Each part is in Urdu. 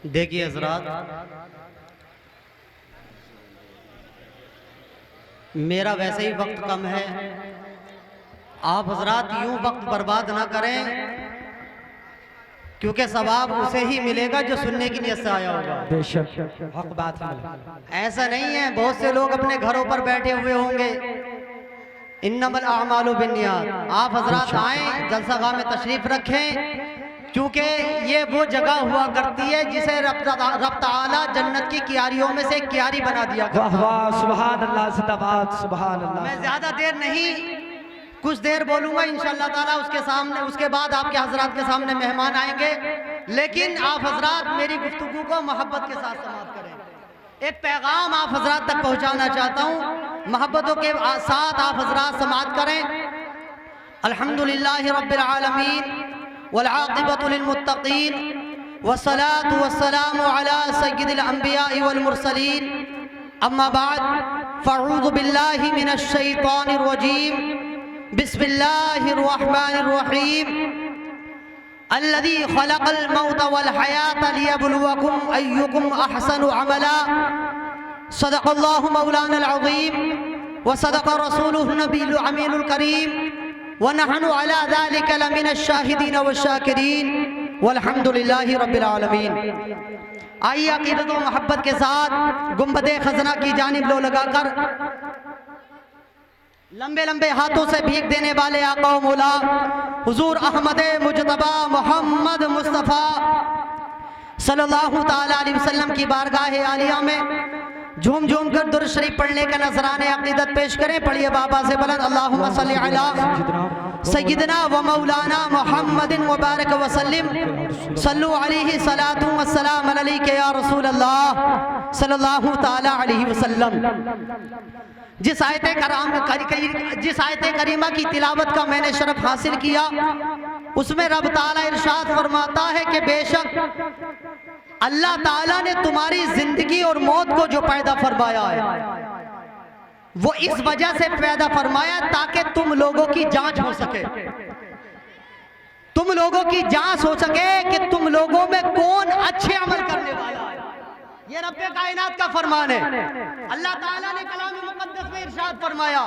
دیکھیے حضرات، میرا ویسے ہی وقت کم ہے، آپ حضرات یوں وقت برباد نہ کریں، کیونکہ ثواب اسے ہی ملے گا جو سننے کی نیت سے آیا ہوگا۔ بے شک حق بات ہے۔ ایسا نہیں ہے، بہت سے لوگ اپنے گھروں پر بیٹھے ہوئے ہوں گے، انما الاعمال بالنیات۔ آپ حضرات آئیں، جلسہ گاہ میں تشریف رکھیں، کیونکہ یہ وہ جگہ ہوا کرتی ہے جسے رب تعالیٰ جنت کی کیاریوں میں سے ایک کیاری بنا دیا کرتا ہے۔ واہ واہ، سبحان اللہ، زندہ باد، سبحان اللہ۔ میں زیادہ دیر نہیں، کچھ دیر بولوں گا انشاءاللہ تعالیٰ، اس کے بعد آپ کے حضرات کے سامنے مہمان آئیں گے، لیکن آپ حضرات میری گفتگو کو محبت کے ساتھ سماعت کریں۔ ایک پیغام آپ حضرات تک پہنچانا چاہتا ہوں، محبتوں کے ساتھ آپ حضرات سماعت کریں۔ الحمدللہ رب العالمین والعاقبۃ للمتقین والصلاة والسلام علی سید الانبیاء والمرسلین، اما بعد فاعوذ باللہ من الشیطان الرجیم، بسم اللہ الرحمن الرحیم، الذی خلق الموت والحیاة لیبلوکم ایکم احسن عملا، صدق اللہ مولانا العظیم وصدق رسولہ النبی الامین الکریم، ونحن علی ذلک لمن الشاہدین والشاکرین والحمدللہ رب العالمین۔ آئیے عقیدت و محبت کے ساتھ گنبد خزنہ کی جانب لو لگا کر لمبے لمبے ہاتھوں سے بھیک دینے والے آقا و مولا حضور احمد مجتبی محمد مصطفیٰ صلی اللہ تعالیٰ علیہ وسلم کی بارگاہ عالیہ میں جھوم جھوم کر درود شریف پڑھنے کا نذرانہ عقیدت پیش کریں۔ پڑھیے بابا سے بلند، اللہم صلی علی سیدنا و مولانا محمد وبارک وسلم، صلو علیہ صلاۃ والسلام علیک یا رسول اللہ صلی اللہ تعالیٰ علیہ وسلم۔ جس آیت کریمہ کی تلاوت کا میں نے شرف حاصل کیا، اس میں رب تعالیٰ ارشاد فرماتا ہے کہ بے شک اللہ تعالیٰ نے تمہاری زندگی اور موت کو جو پیدا فرمایا ہے، وہ اس وجہ سے پیدا فرمایا تاکہ تم لوگوں کی جانچ ہو سکے، تم لوگوں کی جانچ ہو سکے کہ تم لوگوں میں کون اچھے عمل کرنے والا ہے۔ یہ رب کائنات کا فرمان ہے۔ اللہ تعالیٰ نے کلام مقدس میں ارشاد فرمایا۔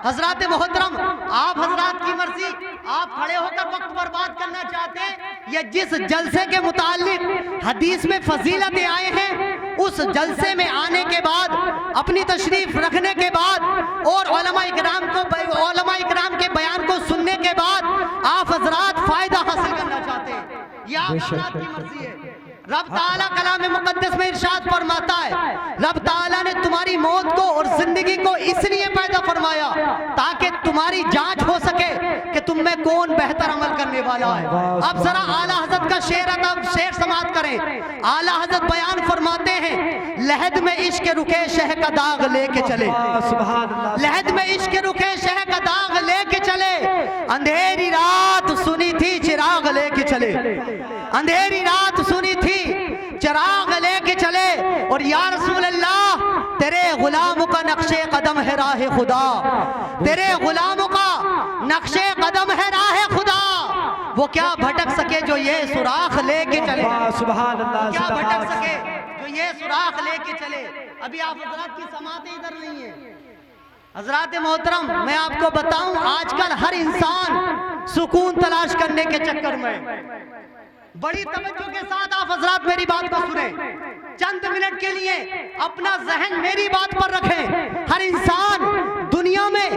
حضرات محترم، آپ حضرات کی مرضی، آپ کھڑے ہو کر وقت برباد کرنا چاہتے ہیں یا جس جلسے کے متعلق حدیث میں فضیلتیں آئے ہیں، اس جلسے میں آنے کے بعد، اپنی تشریف رکھنے کے بعد اور علماء اکرام کے بیان کو سننے کے بعد آپ حضرات فائدہ حاصل کرنا چاہتے ہیں، یہ آپ حضرات کی مرضی ہے۔ رب تعالیٰ کلام مقدس میں ارشاد فرماتا ہے، رب تعالیٰ نے تمہاری موت کو اور زندگی کو اس لیے پیدا فرمایا تاکہ تمہاری جانچ ہو سکے کہ تم میں کون بہتر عمل کرنے والا ہے۔ اب ذرا اعلیٰ حضرت کا شعر سماعت کریں۔ اعلیٰ حضرت بیان فرماتے ہیں، لحد میں عشق رکے شہ کا داغ لے کے چلے، لحد میں عشق رکے شہ کا داغ لے کے چلے، اندھیری رات سنی تھی چراغ لے کے چلے، اندھیری رات سنی تھی چراغ لے کے چلے، اور یا رسول اللہ تیرے غلاموں کا نقش قدم ہے راہ خدا، تیرے غلاموں کا نقش قدم ہے راہ خدا، وہ کیا بھٹک سکے جو یہ سوراخ لے کے چلے، سبحان اللہ، کیا بھٹک سکے جو یہ سوراخ لے کے چلے۔ ابھی آپ حضرات کی سماعتیں ادھر نہیں ہیں۔ حضرات محترم، میں آپ کو بتاؤں، آج کل ہر انسان سکون تلاش کرنے کے چکر میں، بڑی توجہ کے ساتھ آپ حضرات میری بات کو سنیں، چند منٹ کے لیے اپنا ذہن میری بات پر رکھیں۔ ہر انسان دنیا میں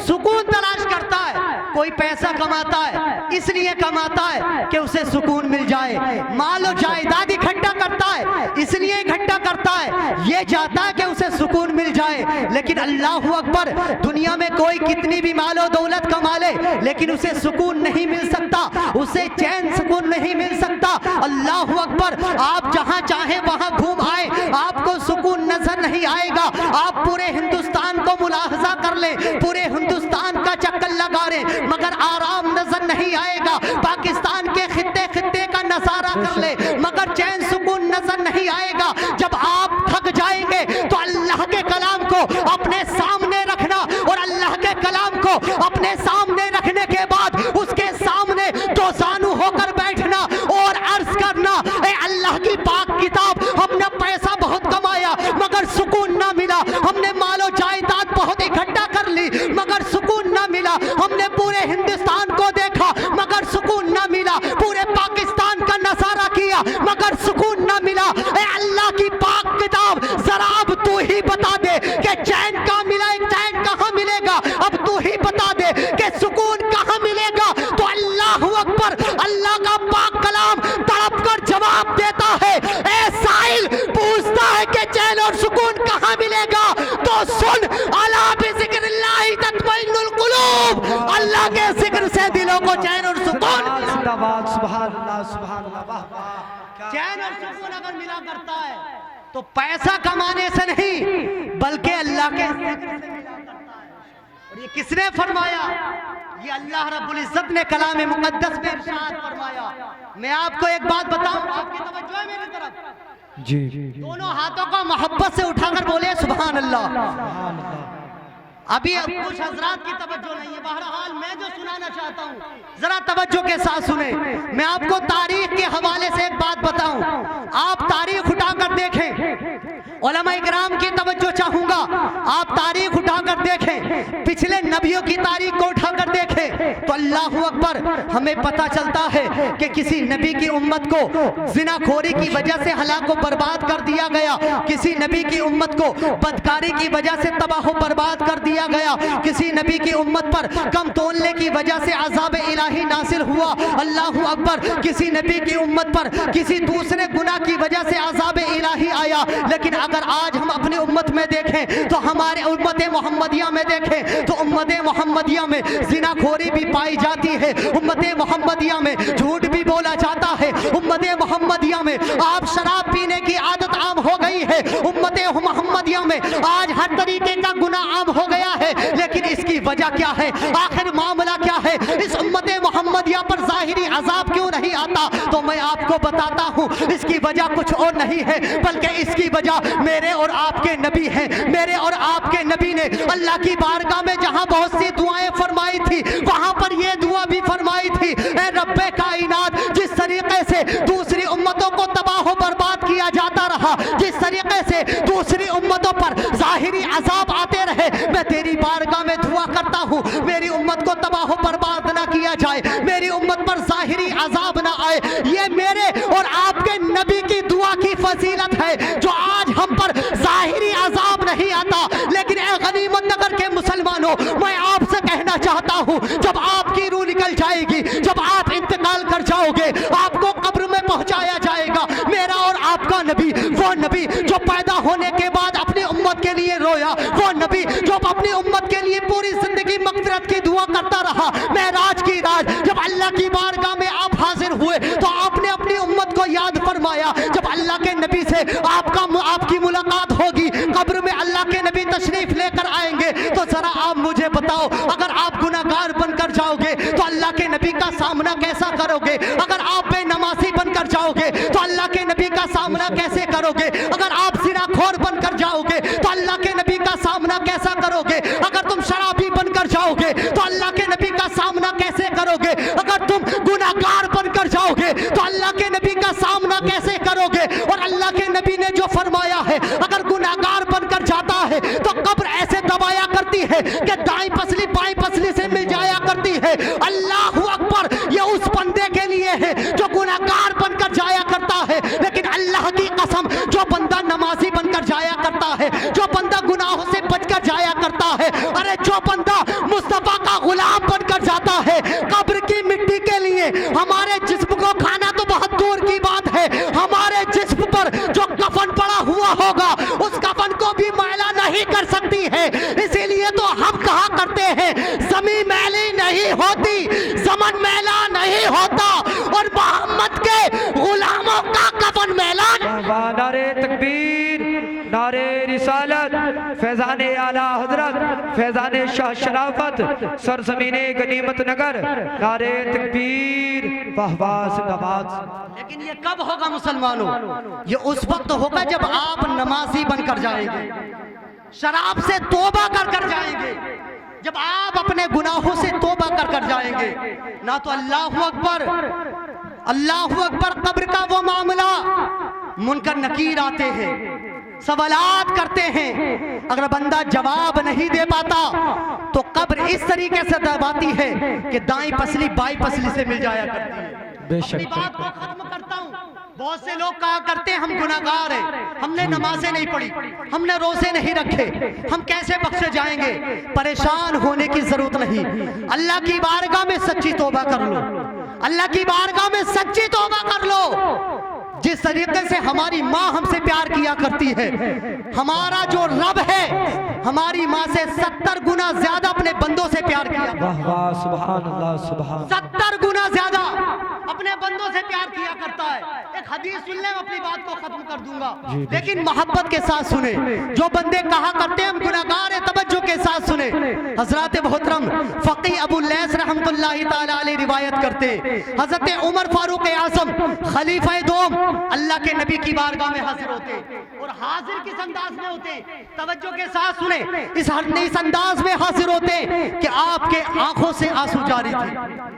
سکون تلاش کرتا ہے، کوئی پیسہ کماتا ہے اس لیے کماتا ہے کہ اسے سکون مل جائے، مال و جائیداد اکٹھا کرتا ہے اس لیے اکٹھا کرتا ہے، یہ چاہتا ہے کہ اسے سکون مل جائے، لیکن اللہ اکبر، دنیا میں کوئی کتنی بھی مال و دولت کما لے لیکن اسے سکون نہیں مل سکتا، اسے چین سکون نہیں مل سکتا۔ اللہ اکبر، آپ جہاں چاہیں وہاں گھوم آئے، آپ کو سکون نظر نہیں آئے گا۔ آپ پورے ہندوستان کو ملاحظہ کر لیں، پورے ہندوستان کا چکر لگا رہے مگر آرام نظر نہیں آئے گا۔ پاکستان کے خطے خطے کا نظارہ کر لیں مگر چین سکون نظر نہیں آئے گا۔ جب آپ تھک جائیں گے تو اللہ کے کلام کو اپنے سامنے رکھنا، اور اللہ کے کلام کو اپنے سامنے رکھنے کے بعد اس کے سامنے دو زانو ہو کر بیٹھنا اور عرض کرنا، اے اللہ کی پاک کتاب گا تو سن، الا بذکر اللہ تطمئن القلوب، اللہ کے ذکر سے دلوں کو چین اور سکون، زندہ باد، سبحان اللہ سبحان اللہ، واہ واہ، چین اور سکون اگر ملا کرتا ہے تو پیسہ کمانے سے نہیں بلکہ اللہ کے ذکر سے ملا کرتا ہے۔ اور یہ کس نے فرمایا؟ یہ اللہ رب العزت نے کلام مقدس میں ارشاد فرمایا۔ میں آپ کو ایک بات بتاؤں، آپ کی توجہ ہے میری طرف، جی دونوں ہاتھوں کو محبت سے اٹھا کر بولے سبحان اللہ۔ سبحان اللہ، ابھی کچھ حضرات کی توجہ نہیں ہے، بہرحال میں جو سنانا چاہتا ہوں ذرا توجہ کے ساتھ سنیں۔ میں آپ کو تاریخ کے حوالے سے ایک بات بتاؤں، آپ تاریخ اٹھا کر دیکھیں، علماء اکرام کی توجہ چاہوں گا، آپ تاریخ اٹھا کر دیکھیں، پچھلے نبیوں کی تاریخ کو اٹھا کر دیکھیں تو اللہ اکبر، ہمیں پتہ چلتا ہے کہ کسی نبی کی امت کو زنا خوری کی وجہ سے ہلاک و برباد کر دیا گیا، کسی نبی کی امت کو بدکاری کی وجہ سے تباہ و برباد کر دیا گیا، کسی نبی کی امت پر کم تولنے کی وجہ سے عذاب الہی نازل ہوا، اللہ اکبر، کسی نبی کی امت پر کسی دوسرے گناہ کی وجہ سے عذاب الہی آیا۔ لیکن اگر آج ہم اپنی امت میں دیکھیں تو ہمارے امت محمدیہ میں دیکھیں تو امت محمدیہ میں زنا خوری بھی پائی جاتی ہے، امت محمدیہ میں جھوٹ بھی بولا جاتا ہے، امت محمدیہ میں آپ شراب پینے کی عادت عام ہو گئی ہے، امت محمدیہ میں آج ہر طریقے کا گناہ عام ہو گیا ہے۔ لیکن اس کی وجہ کیا ہے؟ آخر معاملہ کیا ہے؟ اس امت محمدیہ پر ظاہری عذاب کیوں نہیں آتا؟ تو میں آپ کو بتاتا ہوں، اس کی وجہ کچھ اور نہیں ہے بلکہ اس کی وجہ میرے اور آپ کے نبی ہیں۔ میرے اور آپ کے نبی نے اللہ کی بارگاہ میں جہاں بہت سی دعائیں فرمائی تھی وہاں پر یہ دعا بھی فرمائی تھی، اے رب کائنات، جس طریقے سے دوسری امتوں کو تباہ و برباد کیا جاتا رہا، جس طریقے سے دوسری امتوں پر ظاہری عذاب آتے رہے، میں تیری بارگاہ میں دعا کرتا ہوں میری امت کو تباہ و برباد نہ کیا جائے، میری امت پر ظاہری عذاب نہ آئے۔ یہ میرے اور آپ کے نبی کی دعا کی فضیلت ہے جو آج ہم پر ظاہری عذاب نہیں آتا۔ لیکن اے غنیمت نگر کے مسلمانوں، میں آپ سے کہنا چاہتا ہوں، جب آپ کی روح نکل جائے گی، جب آپ انتقال کر جاؤ گے، آپ کو قبر میں پہنچایا جائے گا، میرا اور آپ کا نبی، وہ نبی جو پیدا ہونے کے بعد اپنی امت کے لیے رویا، وہ نبی جو اپنی امت کے لیے پوری زندگی مغفرت کی دعا کرتا رہا، معراج کی رات جب اللہ کی بارگاہ میں آپ حاضر ہوئے تو آپ نے اپنی امت کو یاد فرمایا۔ جب اللہ کے نبی سے آپ کی ملاقات ہوگی، قبر میں اللہ کے نبی تشریف لے کر آئیں گے، تو ذرا آپ مجھے بتاؤ، اگر آپ گناہگار بن کر جاؤ گے تو اللہ کے نبی کا سامنا کیسا کرو گے؟ اگر آپ بے نمازی بن کر جاؤ گے تو اللہ کے نبی کا سامنا کیسے کرو گے؟ اگر آپ زنا خور بن کر جاؤ گے تو اللہ کے نبی کا سامنا کیسا کرو گے؟ اگر تم شرابی بن کر جاؤ گے تو اللہ کے نبی کا سامنا کیسے کرو گے؟ اگر تم گناہگار بن کر جاؤ گے تو اللہ کے نبی کا سامنا کیسے کرو گے؟ اور اللہ کے نبی نے جو فرمایا ہے، اگر گناہگار بن کر جاتا ہے تو قبر ایسے دبایا کرتی ہے کہ دائیں پسلی بائیں پسلی سے مل جایا کرتی ہے۔ اللہ اکبر، یہ اس بندے کے لیے ہے جو گناہگار بن کر جایا کرتا ہے، لیکن اللہ کی قسم، جو بندہ نمازی بن کر جایا کرتا ہے، جو بندہ گناہوں سے بچ کر جایا کرتا ہے، ارے جو بندہ مصطفیٰ کا غلام بن کر جاتا ہے، قبر کی مٹی کے لیے ہمارے جسم کو کھانا تو بہت دور کی بات ہے، ہمارے جسم پر جو کفن پڑا ہوا ہوگا اس کفن کو بھی میلا نہیں کر سکتی ہے۔ اسی لیے تو ہم کہا کرتے ہیں، زمین میلی نہیں ہوتی، زمن میلا نہیں ہوتا، اور محمد کے غلاموں کا کفن میلا۔ نعرہ تکبیر، نعرہ رسالت، فیضان اعلیٰ حضرت، فیضان شاہ شرافت، سرزمین غنیمت نگر، نعرہ تکبیر، واہ واہ، زندہ باد۔ لیکن یہ کب ہوگا مسلمانوں؟ یہ اس وقت ہوگا جب آپ نمازی بن کر جائیں گے، شراب سے توبہ کر کر جائیں گے، جب آپ اپنے گناہوں سے توبہ کر کر جائیں گے، نہ تو اللہ اکبر، اللہ اکبر، قبر کا وہ معاملہ، منکر نکیر آتے ہیں، سوالات کرتے ہیں، اگر بندہ جواب نہیں دے پاتا تو قبر اس طریقے سے دباتی ہے کہ دائیں پسلی بائیں پسلی سے مل جایا کرتی ہے۔ بے اپنی شک بات کو ختم کرتا ہوں، بہت سے لوگ کہا کرتے ہیں ہم گناہگار ہیں، ہم نے نمازیں نہیں پڑھی، ہم نے روزے نہیں رکھے، ہم کیسے بخشے جائیں گے؟ پریشان ہونے کی ضرورت نہیں، اللہ کی بارگاہ میں سچی توبہ کر لو، اللہ کی بارگاہ میں سچی توبہ کر لو۔ جس طریقے سے ہماری ماں ہم سے پیار کیا کرتی ہے، ہمارا جو رب ہے ہماری ماں سے 70 گنا زیادہ اپنے بندوں سے پیار کیا، واہ واہ سبحان اللہ سبحان 70 گنا زیادہ اپنے بندوں سے پیار کیا کرتا ہے۔ ایک حدیث سن لیں، اپنی بات کو ختم کر دوں گا، لیکن محبت کے ساتھ سنیں۔ جو بندے کہا کرتے ہیں ہم گناہگار ہیں، توجہ کے ساتھ سنیں۔ حضرات محترم فقی ابو اللیث رحمۃ اللہ تعالی علیہ روایت کرتے، حضرت عمر فاروق اعظم خلیفہ دوم اللہ کے نبی کی بارگاہ میں حاضر ہوتے، اور حاضر کس انداز میں ہوتے؟ توجہ کے ساتھ سنیں، اس انداز میں حاضر ہوتے کہ آپ کے آنکھوں سے آنسو جاری تھے،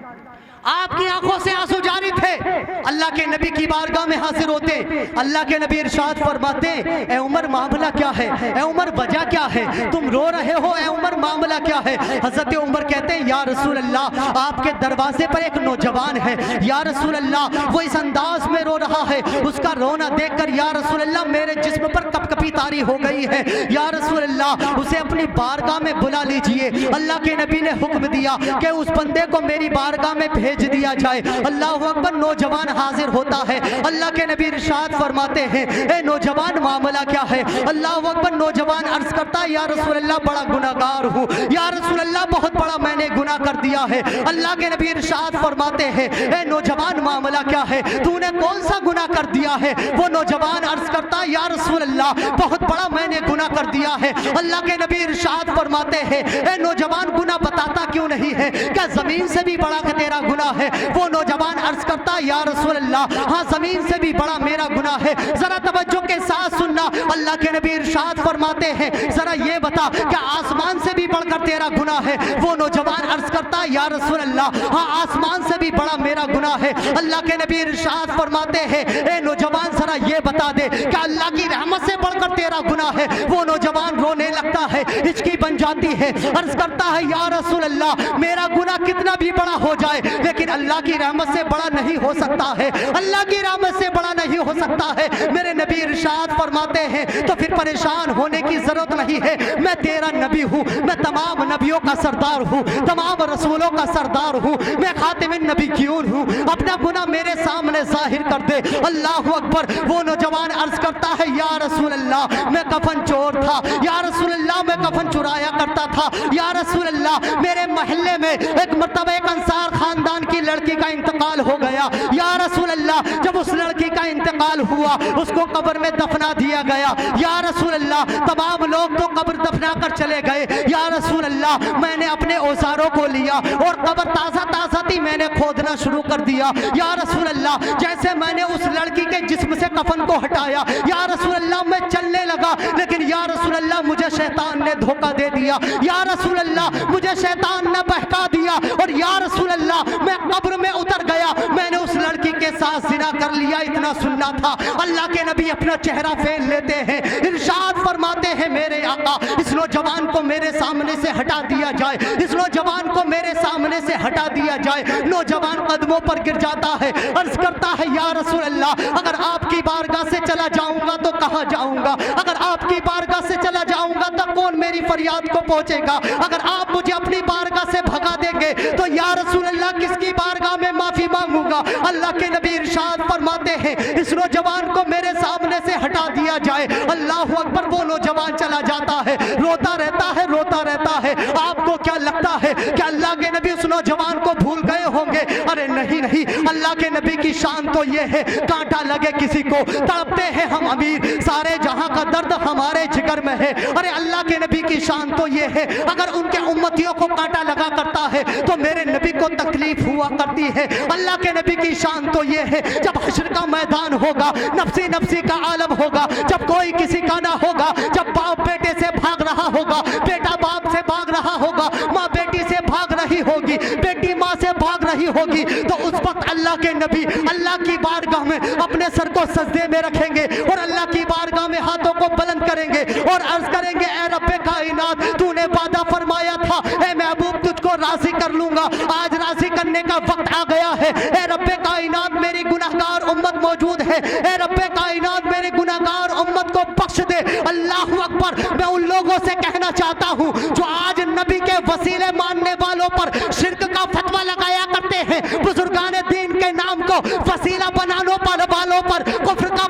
آپ کی آنکھوں سے آنسو جاری تھے، اللہ کے نبی کی بارگاہ میں حاضر ہوتے، اللہ کے نبی ارشاد فرماتے، اے عمر معاملہ کیا ہے؟ اے عمر وجہ کیا ہے؟ تم رو رہے ہو، اے عمر معاملہ کیا ہے؟ حضرت عمر کہتے ہیں یا رسول اللہ آپ کے دروازے پر ایک نوجوان ہے، یا رسول اللہ وہ اس انداز میں رو رہا ہے، اس کا رونا دیکھ کر یا رسول اللہ میرے جسم پر کپ کپی طاری ہو گئی ہے، یا رسول اللہ اسے اپنی بارگاہ میں بلا لیجئے۔ اللہ کے نبی نے حکم دیا کہ اس بندے کو میری بارگاہ میں بھیج دیا جائے۔ اللہ اکبر، نوجوان حاضر ہوتا ہے، اللہ کے نبی ارشاد فرماتے ہیں اے نوجوان معاملہ کیا ہے؟ اللہ اکبر، نوجوان عرض کرتا ہے یا رسول اللہ بڑا گناہگار ہوں، یا رسول اللہ بہت بڑا میں نے گناہ کر دیا ہے۔ اللہ کے نبی ارشاد فرماتے ہیں اے نوجوان معاملہ کیا ہے؟ تو نے کون سا گناہ کر دیا ہے؟ وہ نوجوان عرض کرتا ہے یا رسول اللہ بہت بڑا میں نے گناہ کر دیا ہے۔ اللہ کے نبی ارشاد فرماتے ہیں اے نوجوان گناہ بتاتا کیوں نہیں ہے؟ کیا زمین سے بھی بڑا کہ تیرا گناہ ہے؟ وہ نوجوان عرض کرتا یا رسول اللہ ہاں زمین سے بھی بڑا میرا گناہ ہے۔ ذرا توجہ کے ساتھ سننا، اللہ کے نبی ارشاد فرماتے ہیں ذرا یہ بتا کیا آسمان سے بھی بڑھ کر تیرا گناہ ہے؟ وہ نوجوان عرض کرتا یا رسول اللہ ہاں آسمان سے بھی بڑا میرا گناہ ہے۔ اللہ کے نبی ارشاد فرماتے ہیں اے نوجوان ذرا یہ بتا دے کہ اللہ کی رحمت سے بڑھ کر تیرا گناہ ہے؟ وہ نوجوان رونے لگتا ہے، ہچکی بن جاتی ہے، عرض کرتا ہے یا رسول اللہ میرا گناہ کتنا بھی بڑا ہو جائے لیکن اللہ کی رحمت سے بڑا نہیں ہو سکتا ہے، اللہ کی رحمت سے بڑا نہیں ہو سکتا ہے۔ میرے نبی ارشاد فرماتے ہیں تو پھر پریشان ہونے کی ضرورت نہیں ہے، میں تیرا نبی ہوں، میں تمام نبیوں کا سردار ہوں، تمام رسولوں کا سردار ہوں، میں خاتم النبیین ہوں، اپنا گناہ میرے سامنے ظاہر کر دے۔ اللہ اکبر، وہ نوجوان عرض کرتا ہے یا رسول اللہ میں کفن چور تھا، یا رسول اللہ میں کفن چرایا کرتا تھا، یا رسول اللہ میرے محلے میں ایک مرتبہ ایک انصار خاندان کی لڑکی کا انتقال ہو گیا، یا رسول اللہ جب اس لڑکی کا انتقال ہوا اس کو قبر میں دفنا دیا گیا، یا رسول اللہ تمام لوگ تو قبر دفنا کر چلے گئے، یا رسول اللہ میں نے اپنے اوزاروں کو لیا اور قبر تازہ تازہ تھی میں نے کھودنا شروع کر دیا، یا رسول اللہ جیسے میں نے اس لڑکی کے جسم سے کفن کو ہٹایا، یا رسول اللہ میں چلنے لگا لیکن یا رسول اللہ مجھے شیطان نے دھوکہ دے دیا، یا رسول اللہ مجھے شیطان نے بہکا دیا اور یا رسول اللہ میں قبر میں اتر گیا، میں نے اس لڑکی کے ساتھ زنا کر لیا، اتنا سننا تھا۔ اللہ کے نبی اپنا چہرہ پھیر لیتے ہیں، ارشاد فرماتے ہیں میرے آقا اس نوجوان کو میرے سامنے سے ہٹا دیا جائے، اس نوجوان کو میرے سامنے سے ہٹا دیا جائے۔ نوجوان قدموں پر گر جاتا ہے، عرض کرتا ہے یا رسول اللہ اگر آپ کی بارگاہ سے چلا جاؤں گا تو کہاں جاؤں گا؟ اگر آپ کی بارگاہ سے چلا جاؤں گا تو کون میری فریاد کو پہنچے گا؟ اگر آپ مجھے اپنی بارگاہ سے بھگا دیں گے تو یا رسول اللہ کس کی بارگاہ میں معافی مانگوں گا؟ اللہ کے نبی ارشاد فرماتے ہیں اس نوجوان کو میرے سامنے سے ہٹا دیا جائے۔ اللہ اکبر، وہ نوجوان چلا جاتا ہے، روتا رہتا ہے، روتا رہتا ہے۔ آپ کو کیا لگتا ہے کہ اللہ کے نبی اس نوجوان کو بھول گئے ہوں گے؟ ارے نہیں نہیں، اللہ کے نبی کی شان تو یہ ہے کانٹا لگے کسی کو، تڑپتے ہیں ہم امیر، سارے جہاں کا درد ہمارے جگر میں ہے۔ ارے اللہ کے نبی کی شان تو یہ ہے اگر ان کے امتیوں کو کانٹا لگا کرتا ہے تو میرے نبی کو تکلیف ہوا کرتی ہے۔ اللہ کے نبی کی شان تو یہ ہے جب حشر کا میدان ہوگا، نفسی نفسی کا عالم ہوگا، جب کوئی کسی کا نہ ہوگا، جب باپ بیٹے سے بھاگ رہا ہوگا، بیٹا باپ سے بھاگ رہا ہوگا، ماں بیٹی سے بھاگ رہی ہوگی، بیٹی ماں سے بھاگ رہی ہوگی، تو اس وقت اللہ کے نبی اللہ کی بارگاہ میں اپنے سر کو سجدے میں رکھیں گے اور اللہ کی بارگاہ میں ہاتھوں کو بلند کریں گے اور عرض کریں گے اے رب کائنات تو نے وعدہ فرمایا تھا اے محبوب تجھ کو راضی کر لوں گا، آج راضی کرنے کا وقت آ گیا ہے۔ اے رب کائنات میری گناہگار امت موجود ہے، اے رب کائنات میرے گناہگار امت کو بخش دے۔ اللہ اکبر، میں ان لوگوں سے کہنا چاہتا ہوں جو آج نبی کے وسیلے ماننے والوں پر شرک کا فتویٰ لگایا کرتے ہیں، بزرگان دین کے نام کو وسیلہ بنانے والوں پر کفر کا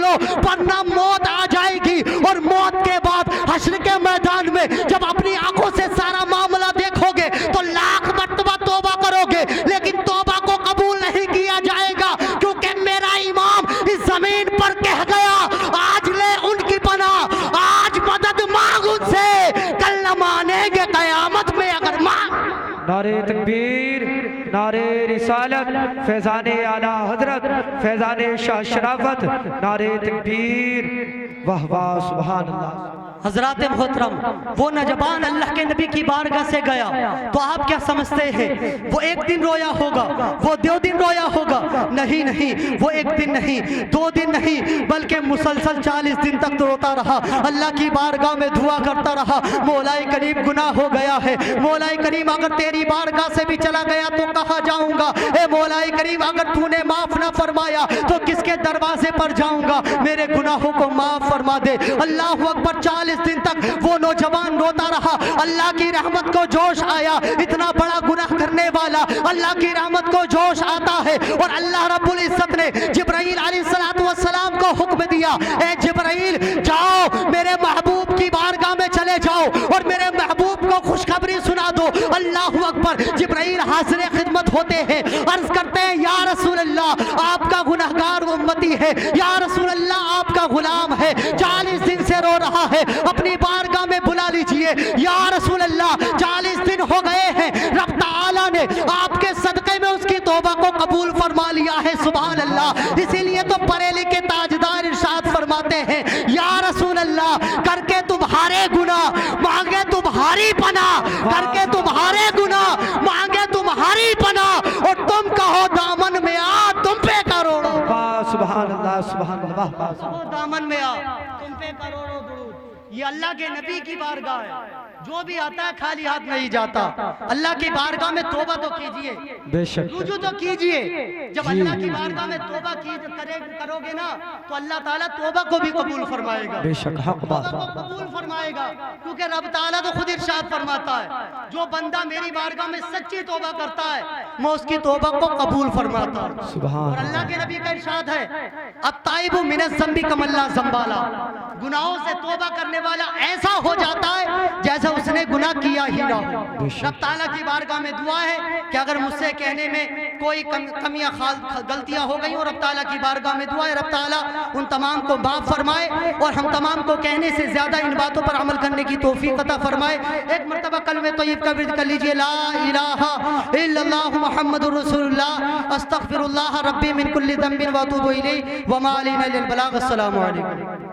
کرو ورنہ موت آ جائے گی، اور موت کے بعد حشر کے میدان میں جب اپنی آنکھوں سے سارا معاملہ دیکھو گے تو لاکھ مرتبہ توبہ کرو گے لیکن توبہ کو قبول نہیں کیا جائے گا، کیونکہ میرا امام اس زمین پر کہہ گیا آج لے ان کی پناہ، آج مدد مانگ ان سے، کل نہ مانیں گے قیامت میں اگر مانگ۔ نعرہ تکبیر، نعرہ رسالت، فیضان اعلیٰ حضرت، فیضان شاہ شرافت، نعرہ تکبیر، واہ واہ سبحان اللہ۔ حضرات محترم، وہ نوجوان اللہ کے نبی کی بارگاہ سے گیا تو آپ کیا سمجھتے ہیں وہ ایک دن رویا ہوگا، وہ 2 دن رویا ہوگا؟ نہیں نہیں، وہ ایک دن نہیں، 2 دن نہیں، بلکہ مسلسل 40 دن تک روتا رہا، اللہ کی بارگاہ میں دعا کرتا رہا، مولا کریم گناہ ہو گیا ہے، مولا کریم اگر تیری بارگاہ سے بھی چلا گیا تو کہاں جاؤں گا، اے مولا کریم اگر تو نے معاف نہ فرمایا تو کس کے دروازے پر جاؤں گا، میرے گناہوں کو معاف فرما دے۔ اللہ اکبر، 40 دن تک وہ نوجوان روتا رہا، اللہ کی رحمت کو جوش آیا، اتنا بڑا گناہ کرنے والا اللہ کی رحمت کو جوش آتا ہے، اور اللہ رب العزت نے جبرائیل علیہ السلام کو حکم دیا، اے جبرائیل جاؤ میرے محبوب کی بارگاہ میں چلے جاؤ اور میرے محبوب کو خوشخبری سنا دو۔ اللہ اکبر، جبرائیل حاضر خدمت ہوتے ہیں، عرض کرتے ہیں یا رسول اللہ آپ کا گناہگار امتی ہے، یا رسول اللہ آپ کا غلام ہے، 40 دن سے رو رہا ہے، اپنی بارگاہ میں بلا لیجئے۔ یا رسول اللہ 40 دن ہو گئے ہیں، رب تعالیٰ نے آپ کے صدقے میں اس کی توبہ کو قبول فرما لیا ہے، سبحان اللہ۔ اسی لیے تو پڑھے لکھے تاجدار ارشاد فرماتے ہیں یا رسول اللہ کر کے تمہارے گناہ مانگے تمہاری پناہ، کر کے تمہارے گناہ مانگے تمہاری پناہ، اور تم کہو دامن میں آ تم پہ کروڑوں، واہ سبحان اللہ سبحان اللہ، واہ کہو دامن میں آ تم پہ کروڑوں درود۔ یہ اللہ کے نبی کی بارگاہ ہے، جو بھی آتا ہے خالی ہاتھ نہیں جاتا، اللہ کی بارگاہ میں توبہ تو کیجئے، بے شک رجوع تو کیجئے۔ جب اللہ کی بارگاہ میں توبہ کرو گے نا تو اللہ تعالیٰ توبہ کو بھی قبول فرمائے گا، بے شک حق بات، توبہ کو قبول فرمائے گا، کیونکہ رب تعالیٰ تو خود ارشاد فرماتا ہے جو بندہ میری بارگاہ میں سچی توبہ کرتا ہے میں اس کی توبہ کو قبول فرماتا ہوں۔ سبحان اور اللہ کے نبی کا ارشاد ہے التائب من الذنب کمن لا ذنب له، گناہوں سے توبہ کرنے والا ایسا ہو جاتا ہے جیسا اس نے گناہ کیا ہی نہ ہو۔ رب تعالیٰ کی بارگاہ میں دعا ہے کہ اگر مجھ سے کہنے میں کوئی کمیاں غلطیاں ہو گئی، اور رب تعالیٰ کی بارگاہ میں دعا ہے رب تعالیٰ ان تمام کو معاف فرمائے اور ہم تمام کو کہنے سے زیادہ ان باتوں پر عمل کرنے کی توفیق عطا فرمائے۔ ایک مرتبہ کلمہ طیب کا ورد کر لیجئے، لا الہ الا اللہ محمد رسول اللہ، استغفر اللہ ربی من کل ذنب واتوب الیہ وما علینا الا البلاغ۔ السلام علیکم۔